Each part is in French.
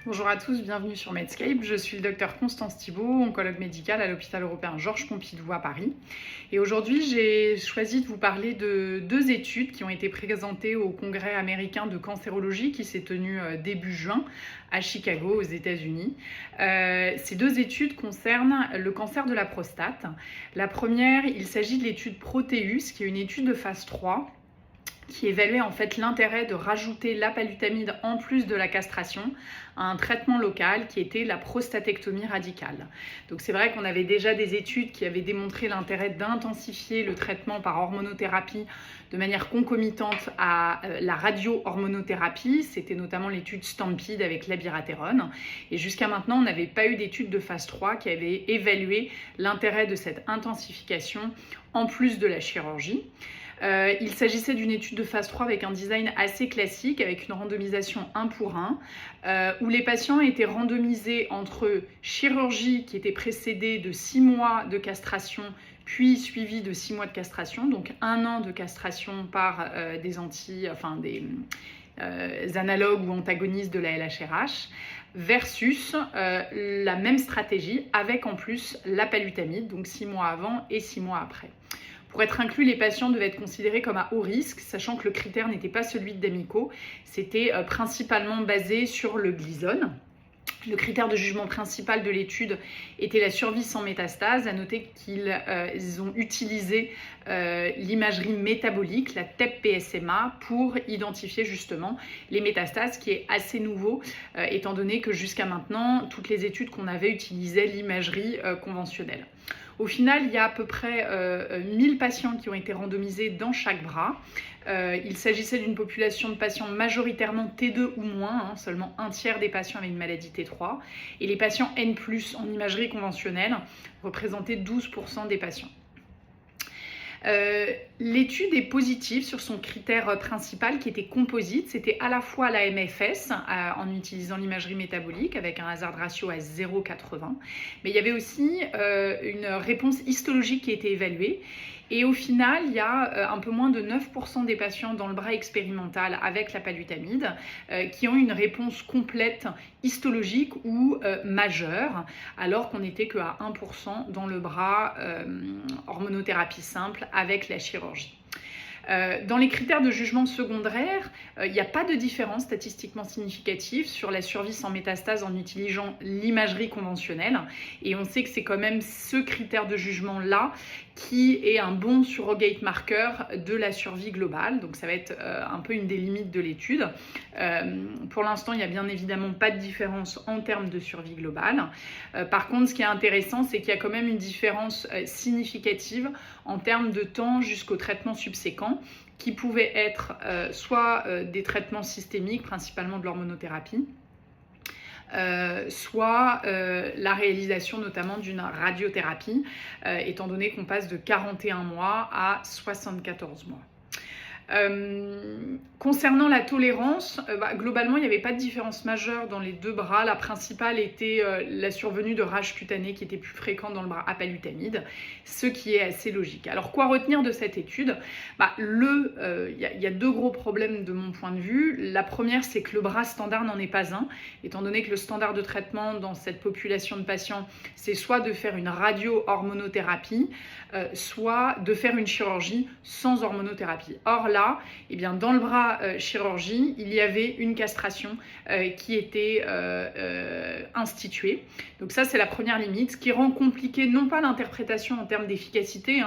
Bonjour à tous, bienvenue sur Medscape. Je suis le docteur Constance Thibault, oncologue médicale à l'hôpital européen Georges Pompidou à Paris. Et aujourd'hui, j'ai choisi de vous parler de deux études qui ont été présentées au Congrès américain de cancérologie qui s'est tenu début juin à Chicago, aux États-Unis. Ces deux études concernent le cancer de la prostate. La première, il s'agit de l'étude Proteus, qui est une étude de phase 3 qui évaluait en fait l'intérêt de rajouter l'apalutamide en plus de la castration à un traitement local qui était la prostatectomie radicale. Donc c'est vrai qu'on avait déjà des études qui avaient démontré l'intérêt d'intensifier le traitement par hormonothérapie de manière concomitante à la radio-hormonothérapie. C'était notamment l'étude Stampede avec l'abiraterone. Et jusqu'à maintenant, on n'avait pas eu d'étude de phase 3 qui avait évalué l'intérêt de cette intensification en plus de la chirurgie. Il s'agissait d'une étude de phase 3 avec un design assez classique, avec une randomisation 1 pour 1, où les patients étaient randomisés entre chirurgie qui était précédée de 6 mois de castration, puis suivi de 6 mois de castration, donc 1 an de castration par des analogues ou antagonistes de la LHRH, versus la même stratégie avec en plus l'apalutamide, donc 6 mois avant et 6 mois après. Pour être inclus, les patients devaient être considérés comme à haut risque, sachant que le critère n'était pas celui de D'Amico, c'était principalement basé sur le glisone. Le critère de jugement principal de l'étude était la survie sans métastase. À noter qu'ils ont utilisé l'imagerie métabolique, la TEP-PSMA, pour identifier justement les métastases, qui est assez nouveau, étant donné que jusqu'à maintenant, toutes les études qu'on avait utilisaient l'imagerie conventionnelle. Au final, il y a à peu près 1000 patients qui ont été randomisés dans chaque bras. Il s'agissait d'une population de patients majoritairement T2 ou moins, seulement un tiers des patients avaient une maladie T3. Et les patients N+, en imagerie conventionnelle, représentaient 12% des patients. L'étude est positive sur son critère principal qui était composite. C'était à la fois la MFS en utilisant l'imagerie métabolique avec un hazard ratio à 0,80, mais il y avait aussi une réponse histologique qui a été évaluée. Et au final, il y a un peu moins de 9% des patients dans le bras expérimental avec l'apalutamide qui ont une réponse complète histologique ou majeure, alors qu'on n'était qu'à 1% dans le bras hormonothérapie simple avec la chirurgie. Dans les critères de jugement secondaire, il n'y a pas de différence statistiquement significative sur la survie sans métastase en utilisant l'imagerie conventionnelle. Et on sait que c'est quand même ce critère de jugement-là qui est un bon surrogate marqueur de la survie globale. Donc ça va être un peu une des limites de l'étude. Pour l'instant, il n'y a bien évidemment pas de différence en termes de survie globale. Par contre, ce qui est intéressant, c'est qu'il y a quand même une différence significative en termes de temps jusqu'au traitement subséquent, qui pouvaient être soit des traitements systémiques, principalement de l'hormonothérapie, soit la réalisation notamment d'une radiothérapie, étant donné qu'on passe de 41 mois à 74 mois. Concernant la tolérance, globalement il n'y avait pas de différence majeure dans les deux bras. La principale était la survenue de rash cutanées qui était plus fréquente dans le bras apalutamide, ce qui est assez logique. Alors quoi retenir de cette étude? Il y a deux gros problèmes de mon point de vue. La première, c'est que le bras standard n'en est pas un, étant donné que le standard de traitement dans cette population de patients, c'est soit de faire une radio-hormonothérapie, soit de faire une chirurgie sans hormonothérapie. Or là, dans le bras chirurgie, il y avait une castration qui était instituée. Donc ça, c'est la première limite, ce qui rend compliqué non pas l'interprétation en termes d'efficacité,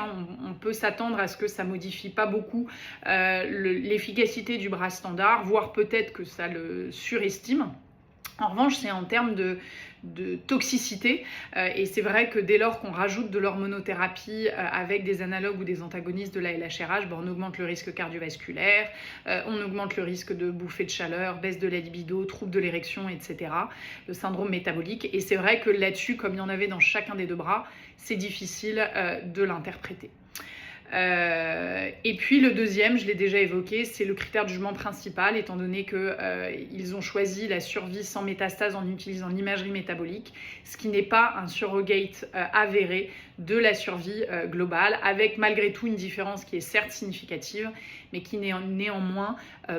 on peut s'attendre à ce que ça modifie pas beaucoup l'efficacité du bras standard, voire peut-être que ça le surestime. En revanche, c'est en termes de toxicité, et c'est vrai que dès lors qu'on rajoute de l'hormonothérapie avec des analogues ou des antagonistes de la LHRH, on augmente le risque cardiovasculaire, on augmente le risque de bouffée de chaleur, baisse de la libido, troubles de l'érection, etc., le syndrome métabolique. Et c'est vrai que là-dessus, comme il y en avait dans chacun des deux bras, c'est difficile de l'interpréter. Et puis le deuxième, je l'ai déjà évoqué, c'est le critère de jugement principal, étant donné qu'ils ont choisi la survie sans métastase en utilisant l'imagerie métabolique, ce qui n'est pas un surrogate avéré de la survie globale, avec malgré tout une différence qui est certes significative, mais qui n'est néanmoins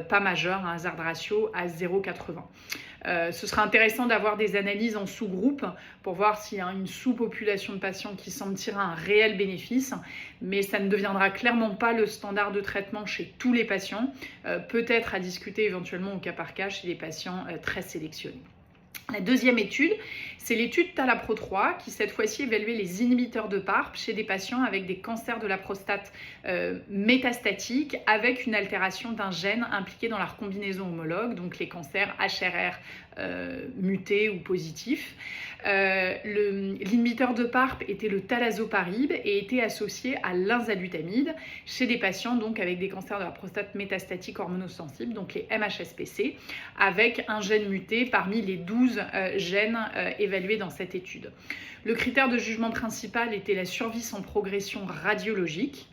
pas majeure, un hazard ratio à 0,80. Ce sera intéressant d'avoir des analyses en sous-groupe pour voir s'il y a une sous-population de patients qui semble tirer un réel bénéfice, mais ça ne deviendra clairement pas le standard de traitement chez tous les patients, peut-être à discuter éventuellement au cas par cas chez les patients très sélectionnés. La deuxième étude, c'est l'étude TALAPRO-3 qui cette fois-ci évaluait les inhibiteurs de PARP chez des patients avec des cancers de la prostate métastatiques avec une altération d'un gène impliqué dans leur combinaison homologue, donc les cancers HRR mutés ou positifs. L'inhibiteur de PARP était le talazoparib et était associé à l'enzalutamide chez des patients donc avec des cancers de la prostate métastatique hormonosensibles, donc les MHSPC, avec un gène muté parmi les 12 gènes évalués dans cette étude. Le critère de jugement principal était la survie sans progression radiologique.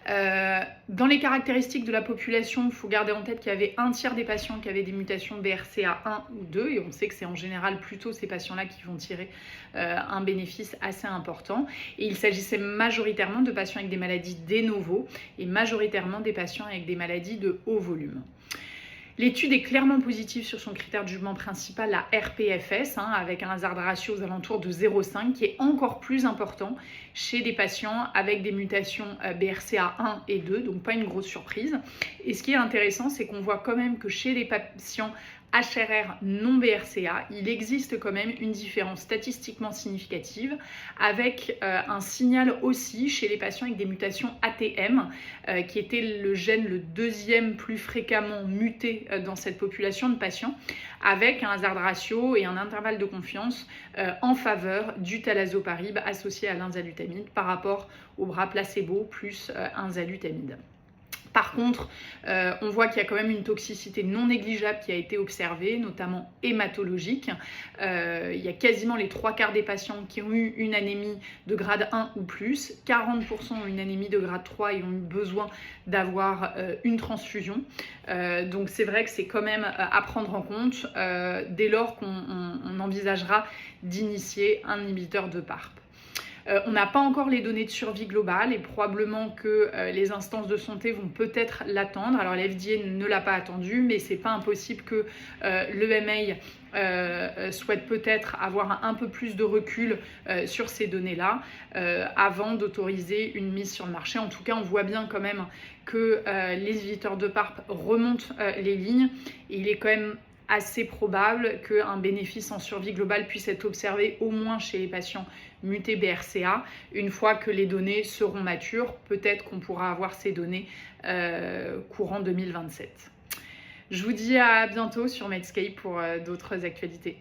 Dans les caractéristiques de la population, il faut garder en tête qu'il y avait un tiers des patients qui avaient des mutations BRCA1 ou 2, et on sait que c'est en général plutôt ces patients-là qui vont tirer un bénéfice assez important. Et il s'agissait majoritairement de patients avec des maladies de novo et majoritairement des patients avec des maladies de haut volume. L'étude est clairement positive sur son critère de jugement principal, la RPFS, avec un hazard ratio aux alentours de 0,5, qui est encore plus important chez des patients avec des mutations BRCA1 et 2, donc pas une grosse surprise. Et ce qui est intéressant, c'est qu'on voit quand même que chez les patients HRR non BRCA, il existe quand même une différence statistiquement significative avec un signal aussi chez les patients avec des mutations ATM, qui était le gène le deuxième plus fréquemment muté dans cette population de patients, avec un hazard ratio et un intervalle de confiance en faveur du talazoparib associé à l'enzalutamide par rapport au bras placebo plus enzalutamide. Par contre, on voit qu'il y a quand même une toxicité non négligeable qui a été observée, notamment hématologique. Il y a quasiment les 3/4 des patients qui ont eu une anémie de grade 1 ou plus, 40% ont une anémie de grade 3 et ont eu besoin d'avoir une transfusion. Donc c'est vrai que c'est quand même à prendre en compte dès lors qu'on envisagera d'initier un inhibiteur de PARP. On n'a pas encore les données de survie globale et probablement que les instances de santé vont peut-être l'attendre. Alors l'FDA ne l'a pas attendu, mais c'est pas impossible que l'EMA souhaite peut-être avoir un peu plus de recul sur ces données-là avant d'autoriser une mise sur le marché. En tout cas, on voit bien quand même que les inhibiteurs de PARP remontent les lignes. Et il est quand même assez probable qu'un bénéfice en survie globale puisse être observé au moins chez les patients mutés BRCA. Une fois que les données seront matures, peut-être qu'on pourra avoir ces données courant 2027. Je vous dis à bientôt sur Medscape pour d'autres actualités.